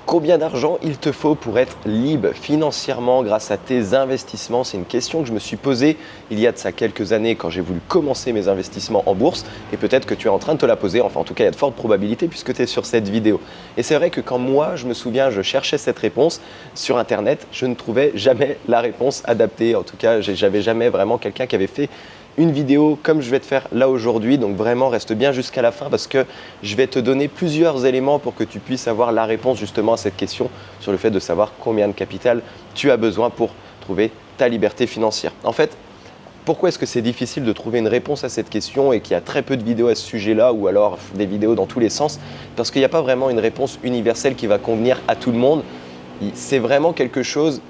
Combien d'argent il te faut pour être libre financièrement grâce à tes investissements? C'est une question que je me suis posée il y a de ça quelques années quand j'ai voulu commencer mes investissements en bourse et peut-être que tu es en train de te la poser, enfin en tout cas il y a de fortes probabilités puisque tu es sur cette vidéo. Et c'est vrai que quand moi je me souviens, je cherchais cette réponse sur internet, je ne trouvais jamais la réponse adaptée. En tout cas, j'avais jamais vraiment quelqu'un qui avait fait une vidéo comme je vais te faire là aujourd'hui, donc vraiment reste bien jusqu'à la fin parce que je vais te donner plusieurs éléments pour que tu puisses avoir la réponse justement à cette question sur le fait de savoir combien de capital tu as besoin pour trouver ta liberté financière. En fait, pourquoi est-ce que c'est difficile de trouver une réponse à cette question et qu'il y a très peu de vidéos à ce sujet-là ou alors des vidéos dans tous les sens? Parce qu'il n'y a pas vraiment une réponse universelle qui va convenir à tout le monde. C'est vraiment quelque chose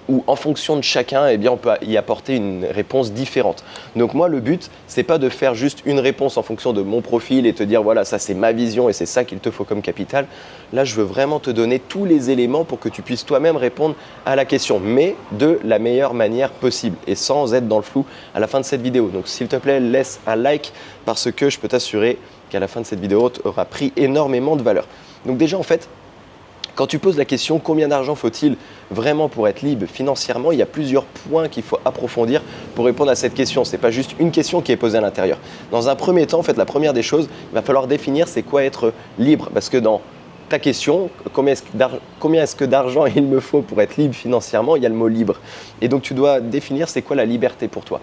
où en fonction de chacun, eh bien, on peut y apporter une réponse différente. Donc moi, le but, c'est pas de faire juste une réponse en fonction de mon profil et te dire voilà, ça c'est ma vision et c'est ça qu'il te faut comme capital. Là, je veux vraiment te donner tous les éléments pour que tu puisses toi-même répondre à la question, mais de la meilleure manière possible et sans être dans le flou à la fin de cette vidéo. Donc s'il te plaît, laisse un like parce que je peux t'assurer qu'à la fin de cette vidéo, tu auras pris énormément de valeur. Donc déjà, en fait, quand tu poses la question combien d'argent faut-il vraiment pour être libre financièrement, il y a plusieurs points qu'il faut approfondir pour répondre à cette question. Ce n'est pas juste une question qui est posée à l'intérieur. Dans un premier temps, en fait, la première des choses, il va falloir définir c'est quoi être libre. Parce que dans ta question, combien est-ce que d'argent il me faut pour être libre financièrement, il y a le mot libre. Et donc tu dois définir c'est quoi la liberté pour toi.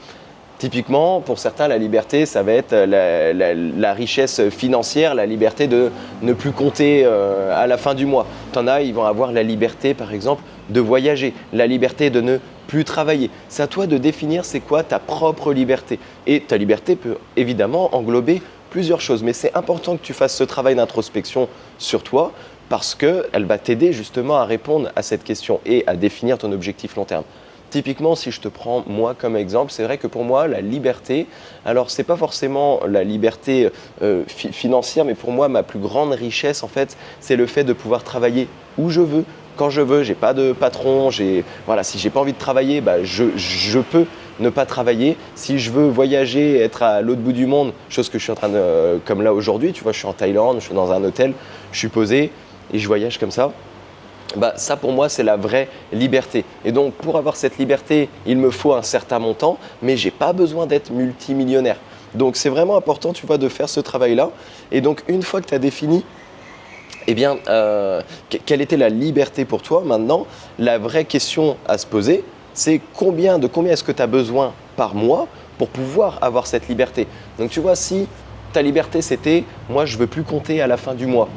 Typiquement, pour certains, la liberté, ça va être la richesse financière, la liberté de ne plus compter à la fin du mois. T'en as, ils vont avoir la liberté, par exemple, de voyager, la liberté de ne plus travailler. C'est à toi de définir c'est quoi ta propre liberté. Et ta liberté peut évidemment englober plusieurs choses, mais c'est important que tu fasses ce travail d'introspection sur toi parce qu'elle va t'aider justement à répondre à cette question et à définir ton objectif long terme. Typiquement, si je te prends moi comme exemple, c'est vrai que pour moi, la liberté, alors c'est pas forcément la liberté financière, mais pour moi, ma plus grande richesse, en fait, c'est le fait de pouvoir travailler où je veux, quand je veux. J'ai pas de patron, voilà, si j'ai pas envie de travailler, bah, je peux ne pas travailler. Si je veux voyager, être à l'autre bout du monde, chose que je suis en train de, comme là aujourd'hui, tu vois, je suis en Thaïlande, je suis dans un hôtel, je suis posé et je voyage comme ça. Bah, ça pour moi c'est la vraie liberté et donc pour avoir cette liberté il me faut un certain montant mais j'ai pas besoin d'être multimillionnaire, donc c'est vraiment important tu vois de faire ce travail là. Et donc une fois que tu as défini eh bien, quelle était la liberté pour toi, maintenant la vraie question à se poser c'est combien est-ce que tu as besoin par mois pour pouvoir avoir cette liberté. Donc tu vois, si ta liberté c'était moi je veux plus compter à la fin du mois.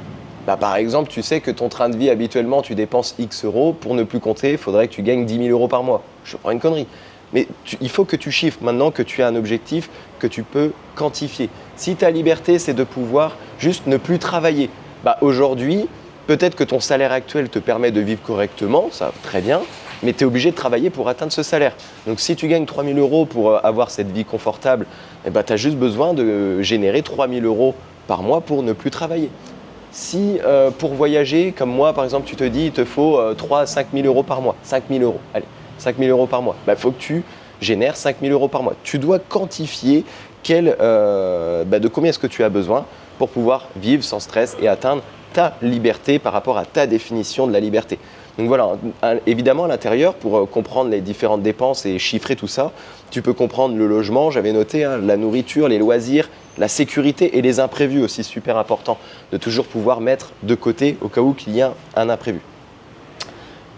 Bah, par exemple, tu sais que ton train de vie, habituellement, tu dépenses X euros. Pour ne plus compter, il faudrait que tu gagnes 10 000 euros par mois. Je prends une connerie. Mais il faut que tu chiffres maintenant que tu as un objectif que tu peux quantifier. Si ta liberté, c'est de pouvoir juste ne plus travailler, bah, aujourd'hui, peut-être que ton salaire actuel te permet de vivre correctement, ça va très bien, mais tu es obligé de travailler pour atteindre ce salaire. Donc si tu gagnes 3 000 euros pour avoir cette vie confortable, eh ben, tu as juste besoin de générer 3 000 euros par mois pour ne plus travailler. Si pour voyager, comme moi par exemple, tu te dis il te faut 3 à 5 000 euros par mois, 5 000 euros, allez, 5 000 euros par mois, il faut que tu génères 5 000 euros par mois. Tu dois quantifier de combien est-ce que tu as besoin pour pouvoir vivre sans stress et atteindre ta liberté par rapport à ta définition de la liberté. Donc voilà, évidemment à l'intérieur, pour comprendre les différentes dépenses et chiffrer tout ça, tu peux comprendre le logement, j'avais noté, la nourriture, les loisirs, la sécurité et les imprévus aussi, super important de toujours pouvoir mettre de côté au cas où qu'il y a un imprévu.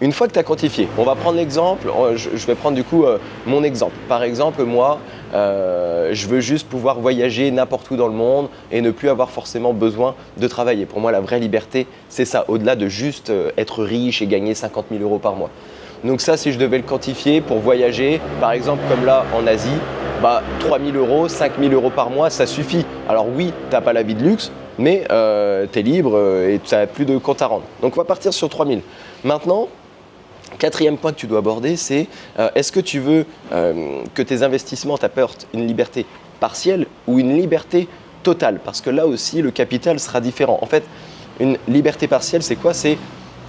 Une fois que tu as quantifié, on va prendre l'exemple, je vais prendre du coup mon exemple. Par exemple, moi, je veux juste pouvoir voyager n'importe où dans le monde et ne plus avoir forcément besoin de travailler. Pour moi, la vraie liberté, c'est ça, au-delà de juste être riche et gagner 50 000 euros par mois. Donc ça, si je devais le quantifier pour voyager, par exemple comme là en Asie, 3 000 euros, 5 000 euros par mois, ça suffit. Alors oui, tu n'as pas la vie de luxe, mais tu es libre et tu n'as plus de compte à rendre. Donc on va partir sur 3 000. Maintenant, quatrième point que tu dois aborder, c'est est-ce que tu veux que tes investissements t'apportent une liberté partielle ou une liberté totale? Parce que là aussi, le capital sera différent. En fait, une liberté partielle, c'est quoi? C'est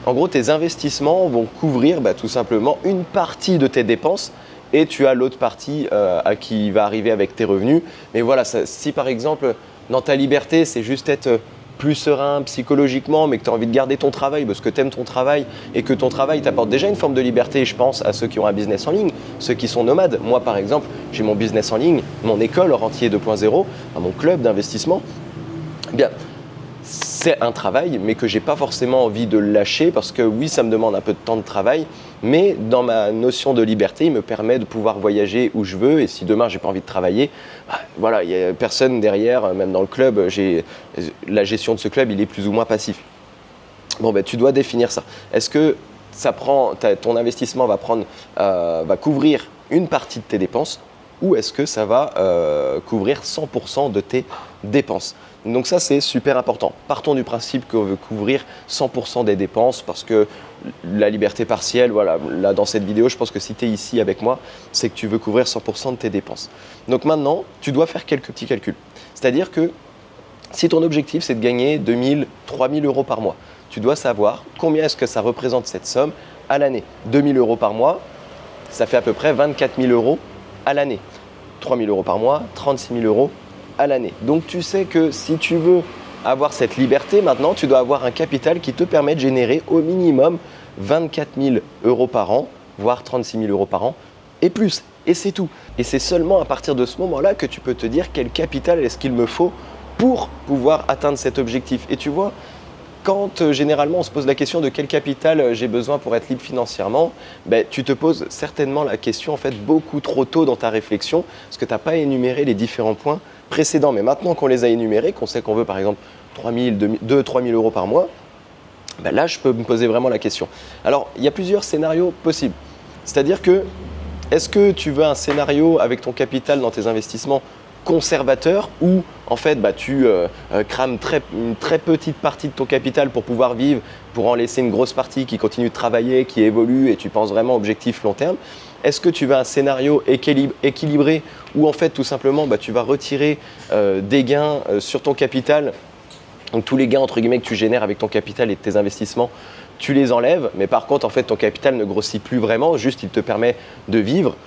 en gros, tes investissements vont couvrir tout simplement une partie de tes dépenses et tu as l'autre partie qui va arriver avec tes revenus. Mais voilà, si par exemple, dans ta liberté, c'est juste être plus serein psychologiquement, mais que tu as envie de garder ton travail parce que tu aimes ton travail et que ton travail t'apporte déjà une forme de liberté, je pense à ceux qui ont un business en ligne, ceux qui sont nomades. Moi, par exemple, j'ai mon business en ligne, mon école Rentier 2.0, mon club d'investissement. Eh bien, c'est un travail, mais que j'ai pas forcément envie de lâcher parce que oui, ça me demande un peu de temps de travail, mais dans ma notion de liberté, il me permet de pouvoir voyager où je veux. Et si demain j'ai pas envie de travailler, voilà, il y a personne derrière, même dans le club, la gestion de ce club, il est plus ou moins passif. Bon, tu dois définir ça. Est-ce que ton investissement va couvrir une partie de tes dépenses ou est-ce que ça va couvrir 100% de tes dépenses? Donc ça, c'est super important. Partons du principe qu'on veut couvrir 100% des dépenses parce que la liberté partielle, voilà, là dans cette vidéo, je pense que si tu es ici avec moi, c'est que tu veux couvrir 100% de tes dépenses. Donc maintenant, tu dois faire quelques petits calculs. C'est-à-dire que si ton objectif, c'est de gagner 2 000, 3 000 euros par mois, tu dois savoir combien est-ce que ça représente cette somme à l'année. 2 000 euros par mois, ça fait à peu près 24 000 euros à l'année. 3 000 euros par mois, 36 000 euros à l'année. Donc tu sais que si tu veux avoir cette liberté, maintenant tu dois avoir un capital qui te permet de générer au minimum 24 000 euros par an, voire 36 000 euros par an et plus. Et c'est tout. Et c'est seulement à partir de ce moment-là que tu peux te dire quel capital est-ce qu'il me faut pour pouvoir atteindre cet objectif. Et tu vois, quand généralement on se pose la question de quel capital j'ai besoin pour être libre financièrement, tu te poses certainement la question en fait beaucoup trop tôt dans ta réflexion parce que tu n'as pas énuméré les différents points précédents. Mais maintenant qu'on les a énumérés, qu'on sait qu'on veut par exemple 3 000, 3 000 euros par mois, là je peux me poser vraiment la question. Alors il y a plusieurs scénarios possibles. C'est-à-dire que est-ce que tu veux un scénario avec ton capital dans tes investissements conservateur où en fait tu crames une très petite partie de ton capital pour pouvoir vivre, pour en laisser une grosse partie qui continue de travailler, qui évolue et tu penses vraiment objectif long terme? Est-ce que tu veux un scénario équilibré où en fait tout simplement tu vas retirer des gains sur ton capital, donc tous les gains entre guillemets que tu génères avec ton capital et tes investissements, tu les enlèves, mais par contre en fait ton capital ne grossit plus vraiment, juste il te permet de vivre,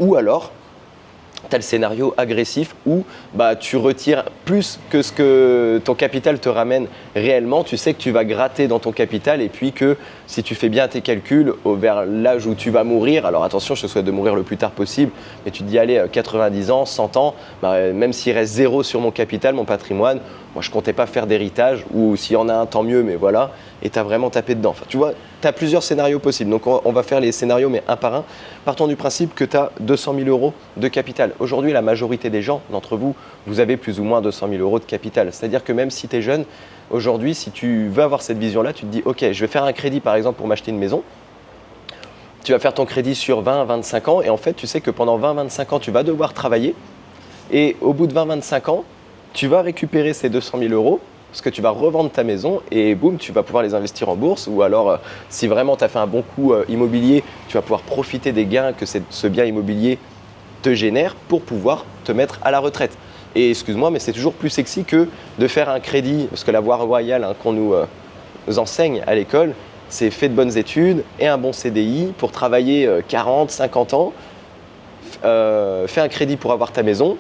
ou alors tu as le scénario agressif où tu retires plus que ce que ton capital te ramène réellement. Tu sais que tu vas gratter dans ton capital et puis que si tu fais bien tes calculs vers l'âge où tu vas mourir, alors attention, je te souhaite de mourir le plus tard possible, mais tu te dis allez, 90 ans, 100 ans, même s'il reste zéro sur mon capital, mon patrimoine, moi je comptais pas faire d'héritage ou s'il y en a un, tant mieux, mais voilà, et tu as vraiment tapé dedans. Enfin, tu vois, tu as plusieurs scénarios possibles. Donc on va faire les scénarios mais un par un. Partons du principe que tu as 200 000 euros de capital. Aujourd'hui, la majorité des gens, d'entre vous, vous avez plus ou moins 200 000 euros de capital. C'est-à-dire que même si tu es jeune, aujourd'hui, si tu veux avoir cette vision-là, tu te dis ok, je vais faire un crédit par exemple pour m'acheter une maison. Tu vas faire ton crédit sur 20-25 ans et en fait, tu sais que pendant 20-25 ans, tu vas devoir travailler et au bout de 20-25 ans, tu vas récupérer ces 200 000 euros parce que tu vas revendre ta maison et boum, tu vas pouvoir les investir en bourse ou alors si vraiment tu as fait un bon coup immobilier, tu vas pouvoir profiter des gains que ce bien immobilier te génère pour pouvoir te mettre à la retraite. Et excuse-moi, mais c'est toujours plus sexy que de faire un crédit, parce que la voie royale qu'on nous enseigne à l'école, c'est fait de bonnes études et un bon CDI pour travailler 40, 50 ans, fais un crédit pour avoir ta maison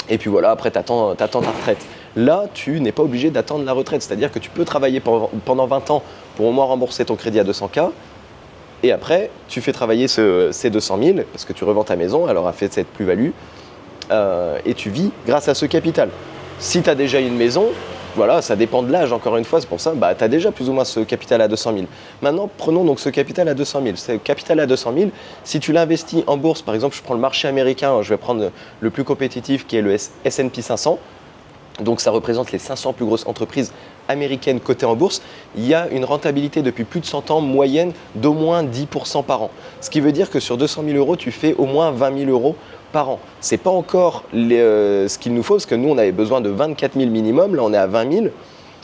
et puis voilà, après tu attends ta retraite. Là, tu n'es pas obligé d'attendre la retraite, c'est-à-dire que tu peux travailler pendant 20 ans pour au moins rembourser ton crédit à 200K et après, tu fais travailler ces 200 000 parce que tu revends ta maison, elle aura fait cette plus-value et tu vis grâce à ce capital. Si tu as déjà une maison, voilà, ça dépend de l'âge, encore une fois, c'est pour ça, tu as déjà plus ou moins ce capital à 200 000. Maintenant, prenons donc ce capital à 200 000. Ce capital à 200 000, si tu l'investis en bourse, par exemple, je prends le marché américain, je vais prendre le plus compétitif qui est le S&P 500, donc ça représente les 500 plus grosses entreprises américaines cotées en bourse, il y a une rentabilité depuis plus de 100 ans moyenne d'au moins 10% par an. Ce qui veut dire que sur 200 000 euros, tu fais au moins 20 000 euros par an. Ce n'est pas encore ce qu'il nous faut, parce que nous, on avait besoin de 24 000 minimum, là on est à 20 000.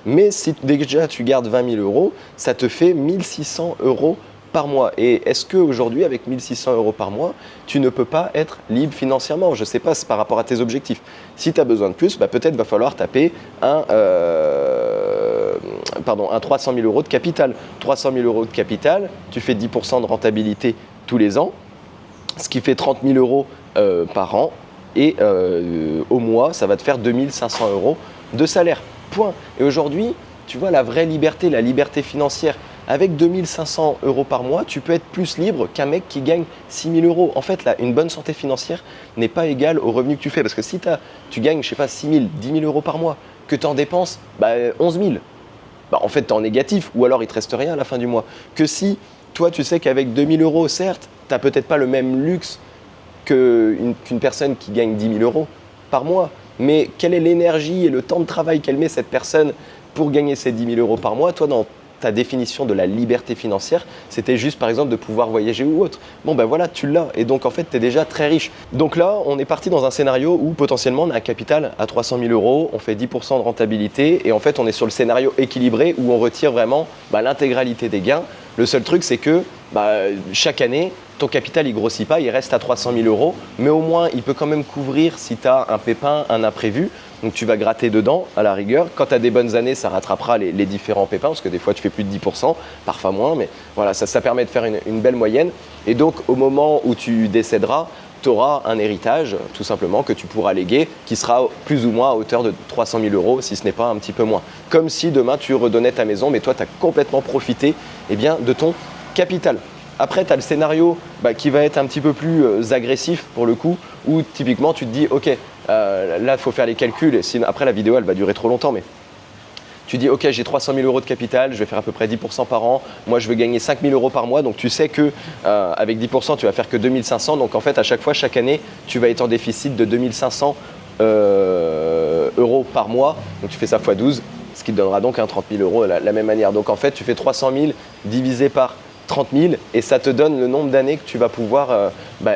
Mais si déjà tu gardes 20 000 euros, ça te fait 1 600 euros par mois. Et est-ce qu'aujourd'hui, avec 1 600 euros par mois, tu ne peux pas être libre financièrement? Je ne sais pas, c'est par rapport à tes objectifs. Si tu as besoin de plus, peut-être va falloir taper un 300 000 euros de capital. 300 000 euros de capital, tu fais 10% de rentabilité tous les ans, ce qui fait 30 000 euros par an. Et au mois, ça va te faire 2 500 euros de salaire. Point. Et aujourd'hui, tu vois, la vraie liberté, la liberté financière, avec 2500 euros par mois, tu peux être plus libre qu'un mec qui gagne 6000 euros. En fait, là, une bonne santé financière n'est pas égale au revenu que tu fais. Parce que si tu gagnes, je sais pas, 6 000, 10 000 euros par mois, que tu en dépenses 11 000, en fait, tu es en négatif. Ou alors, il te reste rien à la fin du mois. Que si, toi, tu sais qu'avec 2 000 euros, certes, tu n'as peut-être pas le même luxe qu'une personne qui gagne 10 000 euros par mois. Mais quelle est l'énergie et le temps de travail qu'elle met, cette personne, pour gagner ces 10 000 euros par mois? Toi, dans ta définition de la liberté financière, c'était juste par exemple de pouvoir voyager ou autre. Bon ben voilà, tu l'as et donc en fait tu es déjà très riche. Donc là, on est parti dans un scénario où potentiellement on a un capital à 300 000 euros, on fait 10% de rentabilité et en fait on est sur le scénario équilibré où on retire vraiment l'intégralité des gains. Le seul truc c'est que chaque année, ton capital il grossit pas, il reste à 300 000 euros, mais au moins il peut quand même couvrir si tu as un pépin, un imprévu. Donc tu vas gratter dedans à la rigueur. Quand tu as des bonnes années, ça rattrapera les différents pépins, parce que des fois tu fais plus de 10%, parfois moins, mais voilà, ça permet de faire une belle moyenne. Et donc au moment où tu décéderas, tu auras un héritage, tout simplement, que tu pourras léguer, qui sera plus ou moins à hauteur de 300 000 euros, si ce n'est pas un petit peu moins. Comme si demain tu redonnais ta maison, mais toi tu as complètement profité de ton capital. Après, tu as le scénario qui va être un petit peu plus agressif pour le coup, où typiquement tu te dis, ok, là il faut faire les calculs, et sinon, après la vidéo elle va durer trop longtemps, mais tu dis, ok, j'ai 300 000 euros de capital, je vais faire à peu près 10% par an, moi je veux gagner 5 000 euros par mois, donc tu sais que avec 10% tu vas faire que 2500, donc en fait à chaque fois, chaque année, tu vas être en déficit de 2500 euros par mois, donc tu fais ça x 12, ce qui te donnera donc un 30 000 euros de la même manière. Donc en fait, tu fais 300 000 divisé par 30 000 et ça te donne le nombre d'années que tu vas pouvoir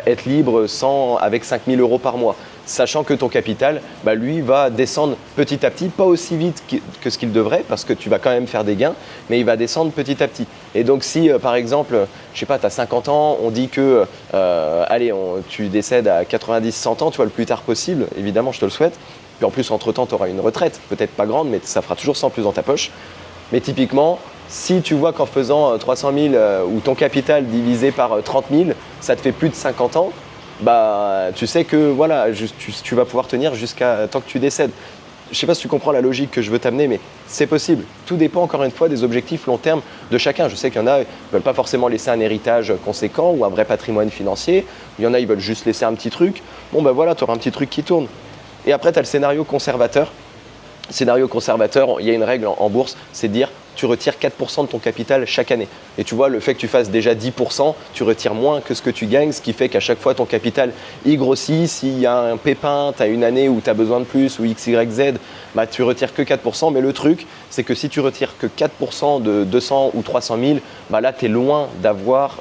être libre avec 5 000 euros par mois. Sachant que ton capital, lui, va descendre petit à petit, pas aussi vite que ce qu'il devrait, parce que tu vas quand même faire des gains, mais il va descendre petit à petit. Et donc si, par exemple, je sais pas, tu as 50 ans, on dit que, tu décèdes à 90-100 ans, tu vois, le plus tard possible, évidemment, je te le souhaite. Puis en plus, entre-temps, tu auras une retraite, peut-être pas grande, mais ça fera toujours 100 plus dans ta poche. Mais typiquement, si tu vois qu'en faisant 300 000 ou ton capital divisé par 30 000, ça te fait plus de 50 ans, tu sais que voilà, tu vas pouvoir tenir jusqu'à tant que tu décèdes. Je ne sais pas si tu comprends la logique que je veux t'amener, mais c'est possible. Tout dépend encore une fois des objectifs long terme de chacun. Je sais qu'il y en a qui ne veulent pas forcément laisser un héritage conséquent ou un vrai patrimoine financier. Il y en a, ils veulent juste laisser un petit truc. Bon voilà, tu auras un petit truc qui tourne. Et après, tu as le scénario conservateur. Scénario conservateur, il y a une règle en bourse, c'est de dire tu retires 4% de ton capital chaque année. Et tu vois, le fait que tu fasses déjà 10%, tu retires moins que ce que tu gagnes, ce qui fait qu'à chaque fois, ton capital, il grossit. S'il y a un pépin, tu as une année où tu as besoin de plus, ou X, Y, Z, tu retires que 4%. Mais le truc, c'est que si tu retires que 4% de 200 ou 300 000, là, tu es loin d'avoir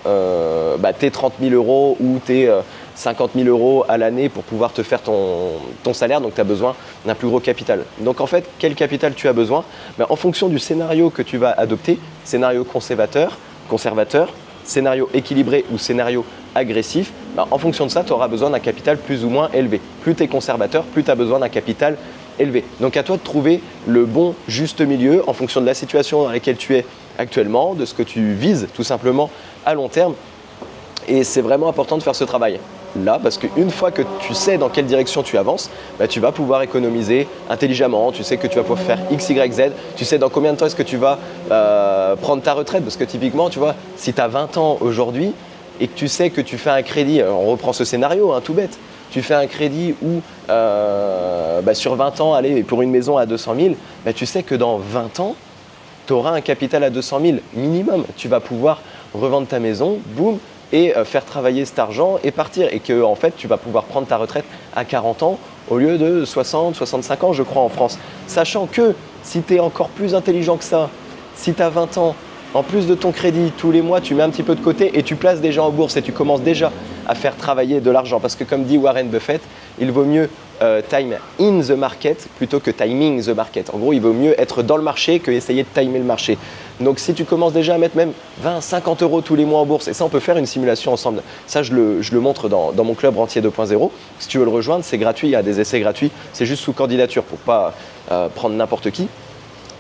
tes 30 000 euros ou tes 50 000 euros à l'année pour pouvoir te faire ton salaire, donc tu as besoin d'un plus gros capital. Donc en fait, quel capital tu as besoin? En fonction du scénario que tu vas adopter, scénario conservateur, scénario équilibré ou scénario agressif, en fonction de ça, tu auras besoin d'un capital plus ou moins élevé. Plus tu es conservateur, plus tu as besoin d'un capital élevé. Donc à toi de trouver le bon juste milieu en fonction de la situation dans laquelle tu es actuellement, de ce que tu vises tout simplement à long terme. Et c'est vraiment important de faire ce travail là, parce qu'une fois que tu sais dans quelle direction tu avances, tu vas pouvoir économiser intelligemment, tu sais que tu vas pouvoir faire X, Y, Z, tu sais dans combien de temps est-ce que tu vas prendre ta retraite, parce que typiquement, tu vois, si tu as 20 ans aujourd'hui et que tu sais que tu fais un crédit, on reprend ce scénario, tout bête, tu fais un crédit où sur 20 ans, allez, pour une maison à 200 000, tu sais que dans 20 ans, tu auras un capital à 200 000 minimum, tu vas pouvoir revendre ta maison, boum, et faire travailler cet argent et partir. Et que en fait, tu vas pouvoir prendre ta retraite à 40 ans au lieu de 60, 65 ans, je crois, en France. Sachant que si tu es encore plus intelligent que ça, si tu as 20 ans, en plus de ton crédit, tous les mois, tu mets un petit peu de côté et tu places déjà en bourse et tu commences déjà à faire travailler de l'argent. Parce que comme dit Warren Buffett, il vaut mieux time in the market plutôt que timing the market. En gros, il vaut mieux être dans le marché que essayer de timer le marché. Donc si tu commences déjà à mettre même 20, 50 euros tous les mois en bourse, et ça on peut faire une simulation ensemble. Ça je le montre dans mon club Rentier 2.0. Si tu veux le rejoindre, c'est gratuit, il y a des essais gratuits. C'est juste sous candidature pour pas prendre n'importe qui.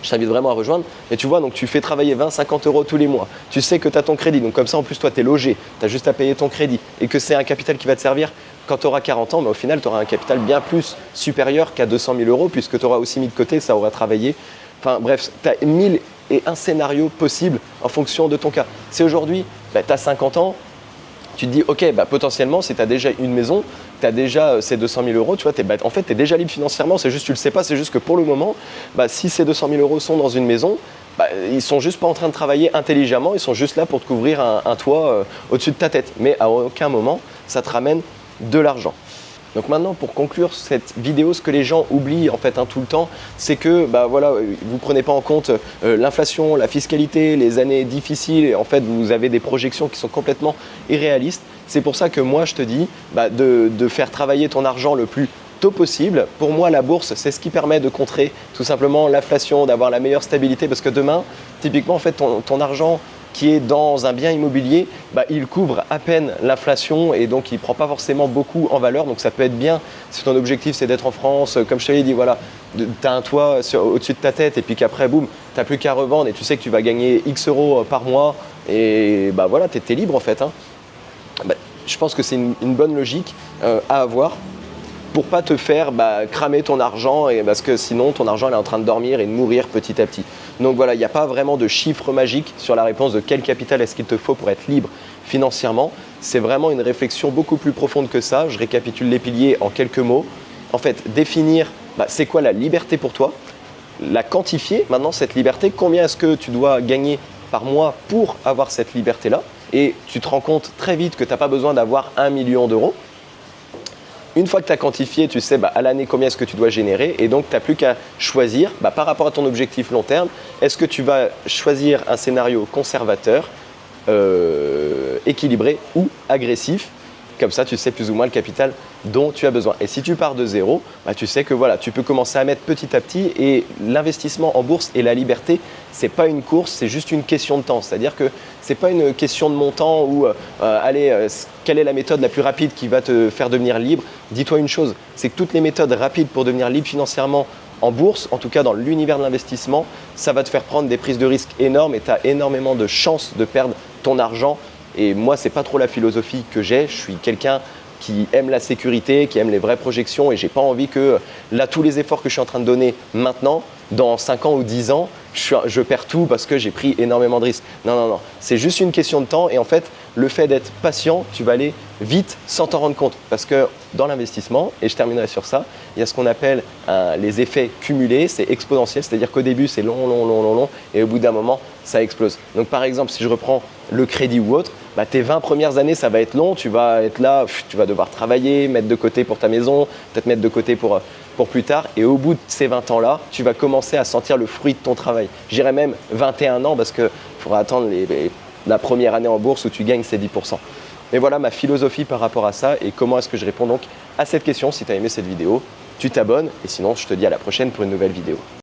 Je t'invite vraiment à rejoindre. Et tu vois, donc tu fais travailler 20, 50 euros tous les mois. Tu sais que tu as ton crédit. Donc comme ça, en plus, toi, tu es logé. Tu as juste à payer ton crédit. Et que c'est un capital qui va te servir quand tu auras 40 ans, au final, tu auras un capital bien plus supérieur qu'à 200 000 euros puisque tu auras aussi mis de côté, ça aura travaillé. Enfin bref, tu as 1001 scénarios possibles en fonction de ton cas. Si aujourd'hui, tu as 50 ans, tu te dis, ok, potentiellement, si tu as déjà une maison, tu as déjà ces 200 000 euros, tu vois, en fait, tu es déjà libre financièrement, c'est juste, tu ne le sais pas, c'est juste que pour le moment, si ces 200 000 euros sont dans une maison, ils ne sont juste pas en train de travailler intelligemment, ils sont juste là pour te couvrir un toit au-dessus de ta tête. Mais à aucun moment, ça te ramène de l'argent. Donc maintenant, pour conclure cette vidéo, ce que les gens oublient en fait tout le temps, c'est que vous prenez pas en compte l'inflation, la fiscalité, les années difficiles, et en fait vous avez des projections qui sont complètement irréalistes. C'est pour ça que moi je te dis de faire travailler ton argent le plus tôt possible. Pour moi, la bourse, c'est ce qui permet de contrer tout simplement l'inflation, d'avoir la meilleure stabilité, parce que demain, typiquement en fait ton argent qui est dans un bien immobilier, il couvre à peine l'inflation et donc il ne prend pas forcément beaucoup en valeur. Donc ça peut être bien si ton objectif c'est d'être en France, comme je te l'ai dit, voilà, tu as un toit au-dessus de ta tête et puis qu'après, boum, tu n'as plus qu'à revendre et tu sais que tu vas gagner X euros par mois et voilà, tu es libre en fait. Je pense que c'est une bonne logique à avoir pour pas te faire cramer ton argent, parce que sinon ton argent est en train de dormir et de mourir petit à petit. Donc voilà, il n'y a pas vraiment de chiffre magique sur la réponse de quel capital est-ce qu'il te faut pour être libre financièrement. C'est vraiment une réflexion beaucoup plus profonde que ça. Je récapitule les piliers en quelques mots. En fait, définir c'est quoi la liberté pour toi, la quantifier maintenant cette liberté, combien est-ce que tu dois gagner par mois pour avoir cette liberté-là, et tu te rends compte très vite que tu n'as pas besoin d'avoir 1 million d'euros. Une fois que tu as quantifié, tu sais à l'année combien est-ce que tu dois générer, et donc tu n'as plus qu'à choisir par rapport à ton objectif long terme, est-ce que tu vas choisir un scénario conservateur, équilibré ou agressif. Comme ça, tu sais plus ou moins le capital dont tu as besoin. Et si tu pars de zéro, tu sais que voilà, tu peux commencer à mettre petit à petit, et l'investissement en bourse et la liberté, c'est pas une course, c'est juste une question de temps. C'est-à-dire que c'est pas une question de montant ou quelle est la méthode la plus rapide qui va te faire devenir libre. Dis-toi une chose, c'est que toutes les méthodes rapides pour devenir libre financièrement en bourse, en tout cas dans l'univers de l'investissement, ça va te faire prendre des prises de risques énormes et tu as énormément de chances de perdre ton argent. Et moi, c'est pas trop la philosophie que j'ai. Je suis quelqu'un qui aime la sécurité, qui aime les vraies projections, et j'ai pas envie que là, tous les efforts que je suis en train de donner maintenant, dans 5 ans ou 10 ans, je perds tout parce que j'ai pris énormément de risques. Non. C'est juste une question de temps, et en fait, le fait d'être patient, tu vas aller vite sans t'en rendre compte. Parce que dans l'investissement, et je terminerai sur ça, il y a ce qu'on appelle les effets cumulés, c'est exponentiel, c'est-à-dire qu'au début, c'est long, et au bout d'un moment, ça explose. Donc par exemple, si je reprends le crédit ou autre, tes 20 premières années, ça va être long, tu vas être là, tu vas devoir travailler, mettre de côté pour ta maison, peut-être mettre de côté pour plus tard, et au bout de ces 20 ans-là, tu vas commencer à sentir le fruit de ton travail. J'irais même 21 ans, parce qu'il faudra attendre la première année en bourse où tu gagnes ces 10%. Mais voilà ma philosophie par rapport à ça, et comment est-ce que je réponds donc à cette question. Si tu as aimé cette vidéo, tu t'abonnes, et sinon je te dis à la prochaine pour une nouvelle vidéo.